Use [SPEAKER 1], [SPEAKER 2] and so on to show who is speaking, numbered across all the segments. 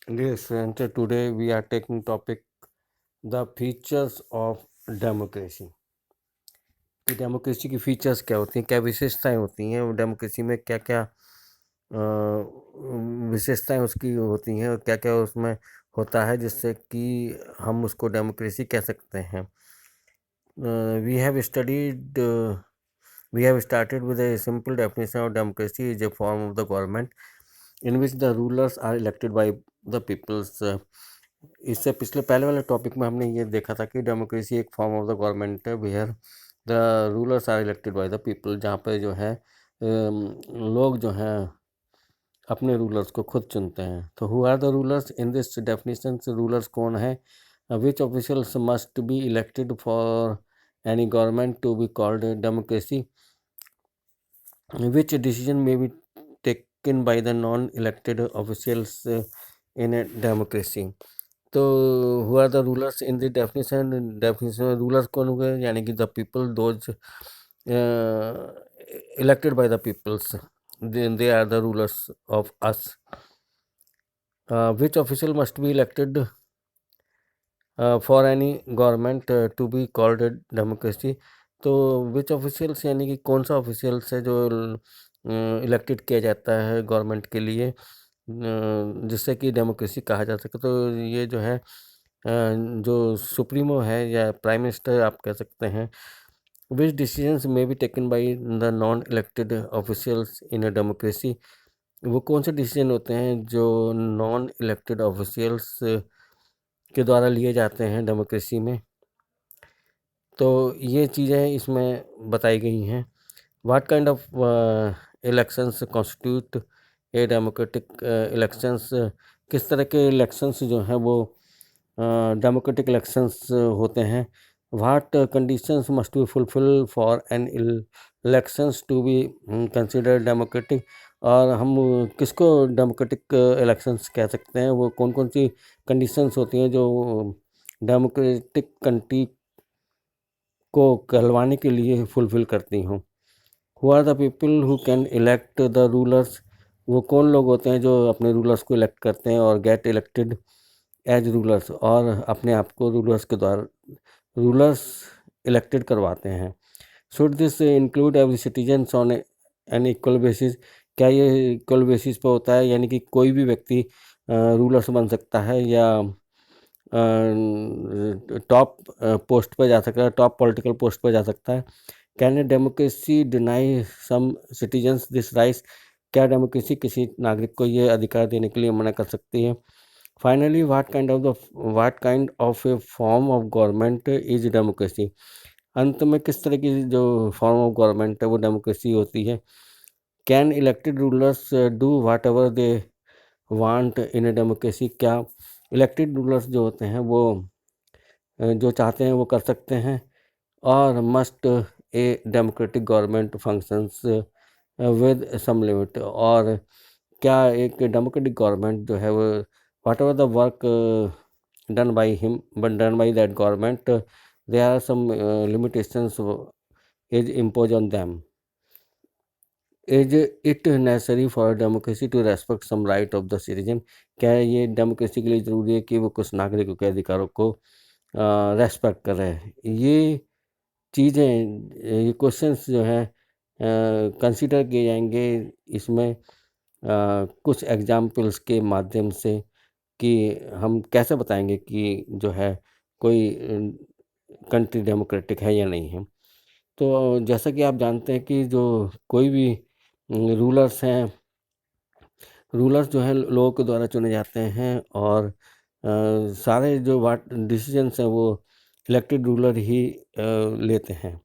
[SPEAKER 1] Yes, and today we are taking topic the features of democracy. कि democracy की features क्या होती हैं, क्या विशेषताएं होती हैं, और डेमोक्रेसी में क्या क्या विशेषताएं उसकी होती हैं और क्या क्या उसमें होता है जिससे कि हम उसको डेमोक्रेसी कह सकते हैं. We have studied We have started with a simple definition of democracy is a form of the government in which the rulers are elected by the peoples. इससे पिछले पहले वाले टॉपिक में हमने ये देखा था कि डेमोक्रेसी एक फॉर्म ऑफ द गवर्नमेंट है where the rulers are elected by the people, जहाँ पे जो है लोग जो हैं अपने रूलर्स को खुद चुनते हैं. तो who are the rulers in this definition? Rulers कौन है? Which officials must be elected for any government to be called democracy? Which decision may be taken by the non-elected officials in a democracy? तो who are the rulers in the definition में rulers कौन हुए? यानी कि the people, those elected by the peoples, they are the rulers of us. Which official must be elected for any government to be called democracy? तो which officials यानी कि कौन सा ऑफिशियल्स है जो इलेक्टेड किया जाता है गवर्नमेंट के लिए जिससे कि डेमोक्रेसी कहा जा सके? तो ये जो है जो सुप्रीमो है या प्राइम मिनिस्टर आप कह सकते हैं. Which decisions may be taken by the non elected officials in a democracy? वो कौन से डिसीजन होते हैं जो नॉन इलेक्टेड ऑफिशियल्स के द्वारा लिए जाते हैं डेमोक्रेसी में? तो ये चीज़ें इसमें बताई गई हैं. What kind of elections constitute a democratic elections? किस तरह के इलेक्शंस जो हैं वो डेमोक्रेटिक इलेक्शंस होते हैं? What conditions must be fulfil for an elections to be consider democratic? और हम किसको डेमोक्रेटिक इलेक्शंस कह सकते हैं? वो कौन कौन सी कंडीशंस होती हैं जो डेमोक्रेटिक कंट्री को कहलवाने के लिए फुलफिल करती हूँ? Who are the people who can elect the rulers? वो कौन लोग होते हैं जो अपने रूलर्स को इलेक्ट करते हैं और गेट इलेक्टेड एज रूलर्स, और अपने आप को रूलर्स के द्वारा रूलर्स इलेक्टेड करवाते हैं? Should this include every citizen on an equal basis? क्या ये इक्वल बेसिस पर होता है, यानी कि कोई भी व्यक्ति रूलर्स बन सकता है या टॉप पोस्ट पर जा सकता है, टॉप पॉलिटिकल पोस्ट पर जा सकता है? Can a democracy deny some citizens this rights? क्या डेमोक्रेसी किसी नागरिक को ये अधिकार देने के लिए मना कर सकती है? Finally what kind of A form of government is democracy? अंत में किस तरह की जो फॉर्म ऑफ गवर्नमेंट है वो डेमोक्रेसी होती है? Can elected rulers do what ever they want in a democracy? क्या इलेक्टेड रूलर्स जो होते हैं वो जो चाहते हैं वो कर सकते हैं? और must a democratic government functions with some limit? और क्या एक डेमोक्रेटिक गवर्नमेंट जो है वो whatever the work done by that government, there are some limitations is impose on them? Is it necessary for democracy to respect some right of the citizen? क्या ये democracy के लिए ज़रूरी है कि वो कुछ नागरिकों के अधिकारों को रेस्पेक्ट करे? ये चीज़ें, ये क्वेश्चंस जो हैं कंसीडर किए जाएंगे इसमें कुछ एग्जाम्पल्स के माध्यम से कि हम कैसे बताएंगे कि जो है कोई कंट्री डेमोक्रेटिक है या नहीं है. तो जैसा कि आप जानते हैं कि जो कोई भी रूलर्स हैं, रूलर्स जो हैं लोगों के द्वारा चुने जाते हैं और सारे जो डिसीजंस हैं वो इलेक्टेड रूलर ही लेते हैं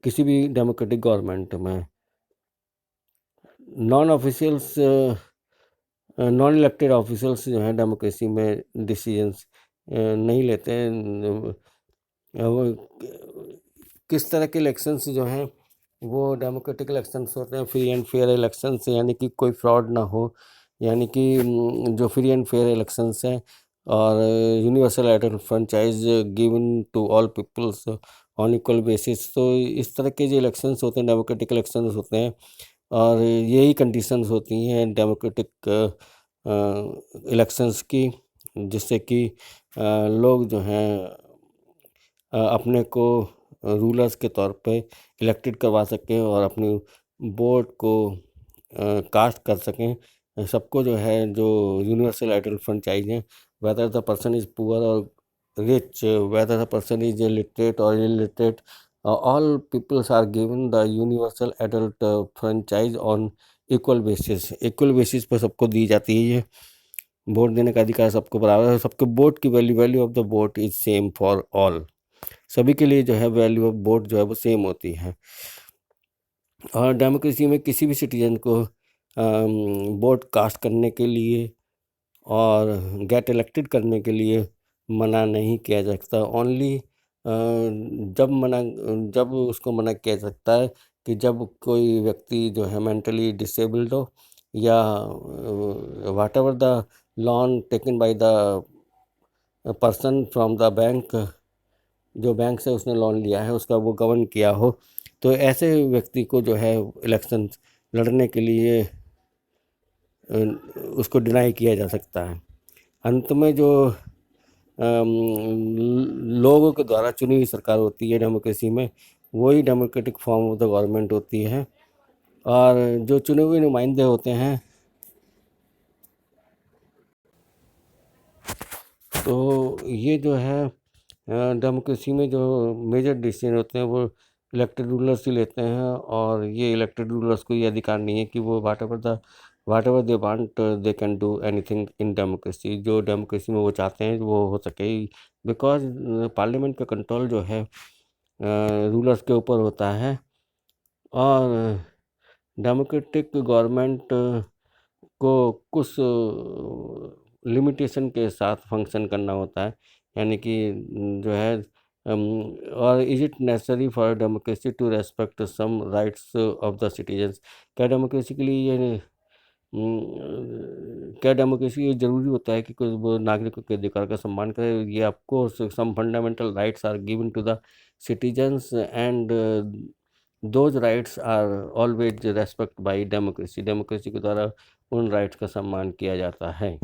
[SPEAKER 1] किसी भी डेमोक्रेटिक गवर्नमेंट में. नॉन इलेक्टेड ऑफिशियल्स जो हैं डेमोक्रेसी में डिसीजंस नहीं लेते हैं. वो किस तरह के इलेक्शंस जो हैं वो डेमोक्रेटिक इलेक्शंस होते हैं? फ्री एंड फेयर इलेक्शंस, यानी कि कोई फ्रॉड ना हो, यानी कि जो फ्री एंड फेयर इलेक्शंस हैं और universal adult franchise given to all peoples on equal basis. तो इस तरह के जो इलेक्शंस होते हैं डेमोक्रेटिक इलेक्शंस होते हैं और यही कंडीशंस होती हैं डेमोक्रेटिक इलेक्शंस की, जिससे कि लोग जो हैं अपने को रूलर्स के तौर पे इलेक्टेड करवा सकें और अपनी वोट को कास्ट कर सकें। सबको जो है जो यूनिवर्सल आइडल फंड चाहिए, whether the person is poor और rich, whether the person is literate और illiterate, all peoples are given the universal adult franchise on equal basis पर सबको दी जाती है। ये वोट देने का अधिकार सबको बराबर है। सबके वोट की value of the vote is same for all. सभी के लिए जो है वैल्यू ऑफ वोट जो है वो सेम होती है। और डेमोक्रेसी में किसी भी सिटीजन को वोट कास्ट करने के लिए और गेट इलेक्टेड करने के लिए मना नहीं किया जा सकता। ओनली जब उसको मना किया जा सकता है कि जब कोई व्यक्ति जो है मेंटली डिसेबल्ड हो, या whatever the loan taken by the person from the bank, जो बैंक से उसने लोन लिया है उसका वो गवर्न किया हो, तो ऐसे व्यक्ति को जो है इलेक्शन लड़ने के लिए उसको डिनाई किया जा सकता है। अंत में जो लोगों के द्वारा चुनी हुई सरकार होती है डेमोक्रेसी में, वही democratic form of the government होती है। और जो चुने हुए नुमाइंदे होते हैं, तो ये जो है डेमोक्रेसी में जो मेजर डिसीजन होते हैं वो इलेक्टेड रूलर्स ही लेते हैं। और ये इलेक्टेड रूलर्स को ये अधिकार नहीं है कि वो whatever they want they can do anything in democracy. जो डेमोक्रेसी में वो चाहते हैं वो हो सके, बिकॉज पार्लियामेंट का कंट्रोल जो है रूलर्स के ऊपर होता है। और डेमोक्रेटिक गवर्नमेंट को कुछ लिमिटेशन के साथ फंक्शन करना होता है, यानी कि जो है और is it necessary for democracy to respect some rights of the citizens. क्या डेमोक्रेसी के लिए ये क्या डेमोक्रेसी ये ज़रूरी होता है कि कुछ वो नागरिकों के अधिकार का सम्मान करे? ये आपको some fundamental rights are given to the citizens and those rights are always respect by democracy. Democracy के द्वारा उन राइट्स का सम्मान किया जाता है।